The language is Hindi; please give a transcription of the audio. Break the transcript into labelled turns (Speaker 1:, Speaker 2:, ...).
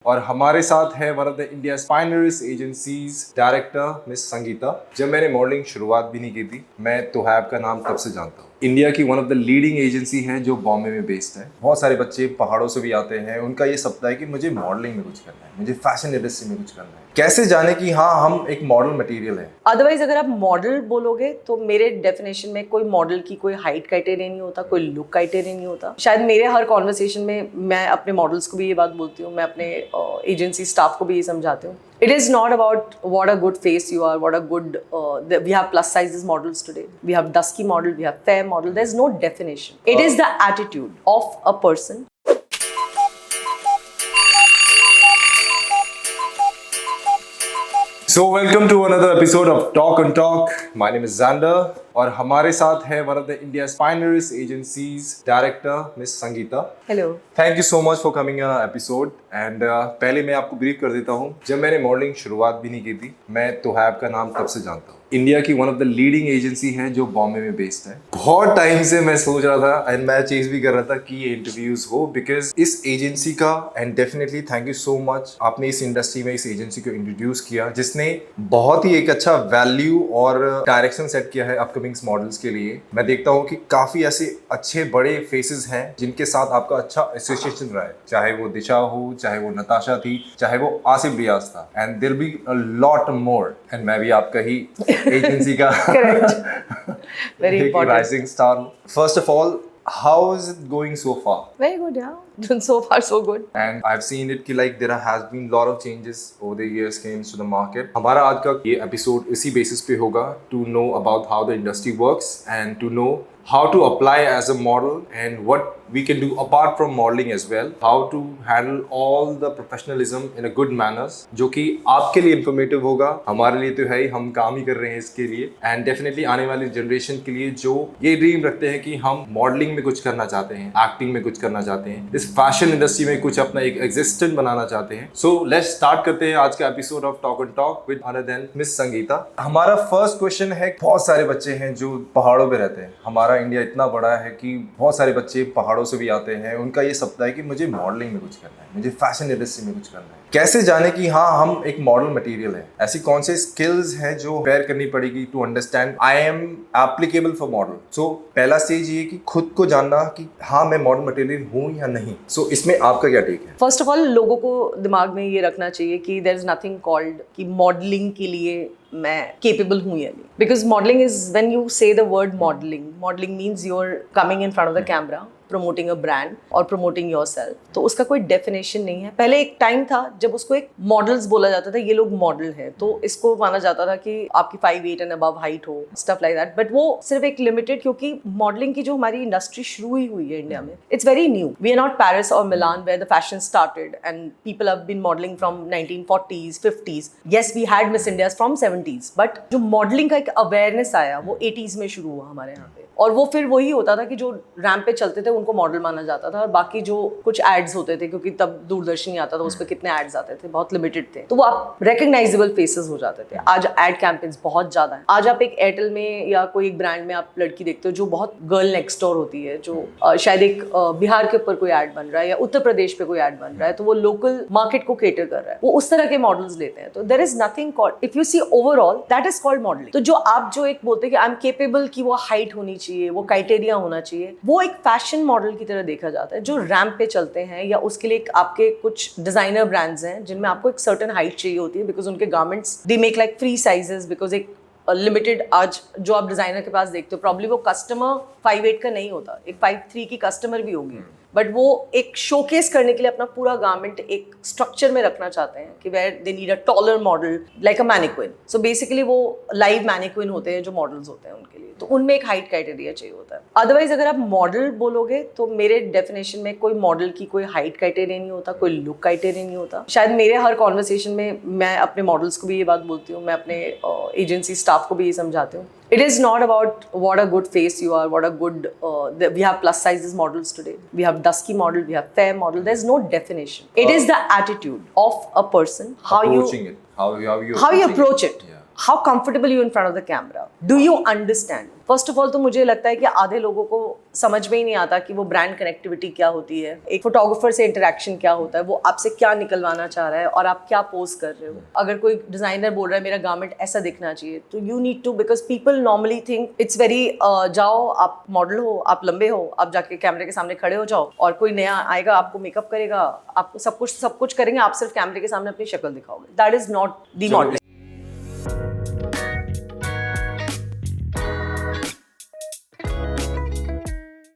Speaker 1: और हमारे साथ है one of the India's finest agencies director miss Sangeeta. जब मैंने मॉडलिंग शुरुआत भी नहीं की थी, मैं तोहैब का नाम तब से जानता हूँ। इंडिया की one of the leading agency है जो बॉम्बे में बेस्ड है। बहुत सारे बच्चे पहाड़ों से भी आते हैं, उनका ये सपना है कि मुझे मॉडलिंग में कुछ करना है, मुझे फैशन इंडस्ट्री में कुछ करना है। कैसे जाने कि हाँ हम एक मॉडल मटेरियल है।
Speaker 2: अदरवाइज अगर आप मॉडल बोलोगे तो मेरे डेफिनेशन में कोई मॉडल की कोई हाइट क्राइटेरिया नहीं होता, कोई लुक क्राइटेरिया नहीं होता। शायद मेरे हर कॉन्वर्सेशन में मैं अपने मॉडल्स को भी ये बात बोलती हूँ, मैं अपने एजेंसी स्टाफ को भी ये समझाती हूँ। It is not about what a good face you are, what a good, we have plus sizes models today. We have dusky model, we have fair model. There's no definition. It is the attitude of a person.
Speaker 1: So welcome to another episode of Talk and Talk. My name is Xander और हमारे साथ है one of the India's finest agencies director miss Sangeeta.
Speaker 2: Hello.
Speaker 1: Thank you so much for coming episode. And पहले मैं आपको ब्रीफ कर देता हूँ, जब मैंने मॉडलिंग शुरुआत भी नहीं की थी, मैं तोहैब का नाम तब से जानता हूँ। इंडिया की one of the leading agency है जो बॉम्बे में बेस्ड है। बहुत टाइम से मैं सोच रहा था एंड मैं चेज भी कर रहा था कि ये इंटरव्यूज हो, बिकॉज इस एजेंसी का and definitely thank you so much, आपने इस इंडस्ट्री में इस एजेंसी को इंट्रोड्यूस किया जिसने बहुत ही एक अच्छा वैल्यू और डायरेक्शन सेट किया है अपकमिंग मॉडल्स के लिए। मैं देखता हूँ कि काफी ऐसे अच्छे बड़े फेसेस हैं जिनके साथ आपका अच्छा एसोसिएशन रहा है, चाहे वो दिशा हो, चाहे वो नताशा थी, चाहे वो आसिफ रियाज था, and there be a lot more. And मैं भी आपका ही एजेंसी का
Speaker 2: Very important.
Speaker 1: Rising star. First of all, how is it going so far?
Speaker 2: Very good, yeah. So far, so good.
Speaker 1: And I've seen it कि like there has been lot of changes over the years came to the market. हमारा आज का ये एपिसोड इसी बेसिस पे होगा, to know about how the industry works and to know how to apply as a model and what we can do apart from modeling as well, how to handle all the professionalism in a good manners, जो कि आपके लिए informative होगा, हमारे लिए तो है ही, हम काम ही कर रहे हैं इसके लिए, and definitely आने वाली जनरेशन के लिए जो ये ड्रीम रखते हैं कि हम मॉडलिंग में कुछ करना चाहते हैं, एक्टिंग में कुछ करना चाहते हैं, इस फैशन इंडस्ट्री में कुछ अपना एक एग्जिस्टेंट बनाना चाहते हैं। सो लेट्स स्टार्ट करते हैं आज का episode of talk and talk with other than miss Sangeeta. हमारा फर्स्ट क्वेश्चन है, बहुत सारे बच्चे हैं जो पहाड़ों पे रहते हैं। हमारा इंडिया इतना बड़ा है कि बहुत सारे बच्चे पहाड़ों से भी आते हैं, उनका ये सपना है कि मुझे मॉडलिंग में कुछ करना है, मुझे फैशन इंडस्ट्री में कुछ करना है। कैसे जाने कि हाँ हम एक मॉडल मटेरियल है, ऐसी कौन से स्किल्स हैं जो पेयर करनी पड़ेगी to understand I am applicable for model. So पहला स्टेज ये कि खुद को जानना कि हाँ मैं मॉडल मटेरियल हूँ या नहीं। सो इसमें आपका क्या टेक है?
Speaker 2: फर्स्ट ऑफ ऑल, लोगों को दिमाग में ये रखना चाहिए कि देयर इज नथिंग कॉल्ड कि मॉडलिंग के लिए मैं केपेबल हूँ या नहीं, because modelling is when you say the word modelling means you are coming in front of the camera, promoting a brand और प्रमोटिंग योरसेल्फ। तो उसका कोई डेफिनेशन नहीं है। पहले एक टाइम था जब उसको एक मॉडल्स बोला जाता था, ये लोग मॉडल है, तो इसको माना जाता था कि आपकी 5'8" एंड अबव हाइट हो, स्टफ लाइक दैट। बट वो सिर्फ एक लिमिटेड, क्योंकि मॉडलिंग की जो हमारी इंडस्ट्री शुरू ही हुई है इंडिया में, it's very new. We are not Paris और Milan where the fashion started and people have been modelling from 1940s 50s। Yes, we had Miss Indias from 70s, but जो मॉडलिंग का एक अवेयरनेस आया वो 80s में शुरू हुआ हमारे यहाँ पे। और वो फिर वही होता था कि जो रैंप पे चलते थे उनको मॉडल माना जाता था, और बाकी जो कुछ एड्स होते थे, क्योंकि तब दूरदर्शन ही आता था, उस पर कितने एड्स आते थे, बहुत लिमिटेड थे, तो वो आप रिकग्नाइजेबल फेसेस हो जाते थे। आज एड कैंपेन्स बहुत ज्यादा है। आज आप एक एयरटेल में या कोई एक ब्रांड में आप लड़की देखते हो जो बहुत गर्ल नेक्स्ट डोर होती है, जो शायद एक बिहार के ऊपर कोई एड बन रहा है या उत्तर प्रदेश पे कोई एड बन रहा है, तो वो लोकल मार्केट को केटर कर रहा है, वो उस तरह के मॉडल्स लेते हैं। तो there is nothing called, if you see overall, that is called modelling. तो जो आप जो एक बोलते हैं कि आई एम केपेबल, की वो हाइट होनी चाहिए, वो क्राइटेरिया होना चाहिए, वो एक फैशन मॉडल की तरह देखा जाता है जो रैंप पे चलते हैं, या उसके लिए आपके कुछ डिजाइनर ब्रांड्स हैं जिनमें आपको एक सर्टेन हाइट चाहिए होती है, बिकॉज उनके garments they make like free sizes, because एक लिमिटेड आज जो आप डिजाइनर के पास देखते हो, प्रॉब्ली वो कस्टमर 5'8" का नहीं होता, एक 5'3" की कस्टमर भी होगी, बट वो एक शोकेस करने के लिए अपना पूरा गारमेंट एक स्ट्रक्चर में रखना चाहते हैं कि where they need a taller model like a mannequin. So basically वो लाइव मैनिक्विन होते हैं जो मॉडल्स होते हैं उनके लिए, तो उनमें एक हाइट क्राइटेरिया चाहिए होता है। अदरवाइज अगर आप मॉडल बोलोगे तो मेरे डेफिनेशन में कोई मॉडल की कोई हाइट क्राइटेरिया नहीं होता, कोई लुक क्राइटेरिया नहीं होता। शायद मेरे हर कॉन्वर्सेशन में मैं अपने मॉडल्स को भी ये बात बोलती हूँ, मैं अपने एजेंसी स्टाफ को भी ये समझाती हूँ। It is not about what a good face you are, what a good, we have plus sizes models today. We have dusky model, we have fair model. There's no definition. It is the attitude of a person, how you approach it. How comfortable you in front of the camera, do you understand. First of all तो मुझे लगता है कि आधे लोगों को समझ में ही नहीं आता कि वो ब्रांड कनेक्टिविटी क्या होती है, एक फोटोग्राफर से इंटरेक्शन क्या होता है, वो आपसे क्या निकलवाना चाह रहा है और आप क्या पोस्ट कर रहे हो। अगर कोई डिजाइनर बोल रहा है मेरा गारमेंट ऐसा दिखना चाहिए, तो you need to, because people normally think it's very, जाओ आप मॉडल हो, आप लंबे हो, आप जाके कैमरे के सामने खड़े हो जाओ और कोई नया आएगा आपको मेकअप करेगा, आपको सब कुछ करेंगे, आप सिर्फ कैमरे के सामने अपनी शक्ल दिखाओगे। That is not the modelling.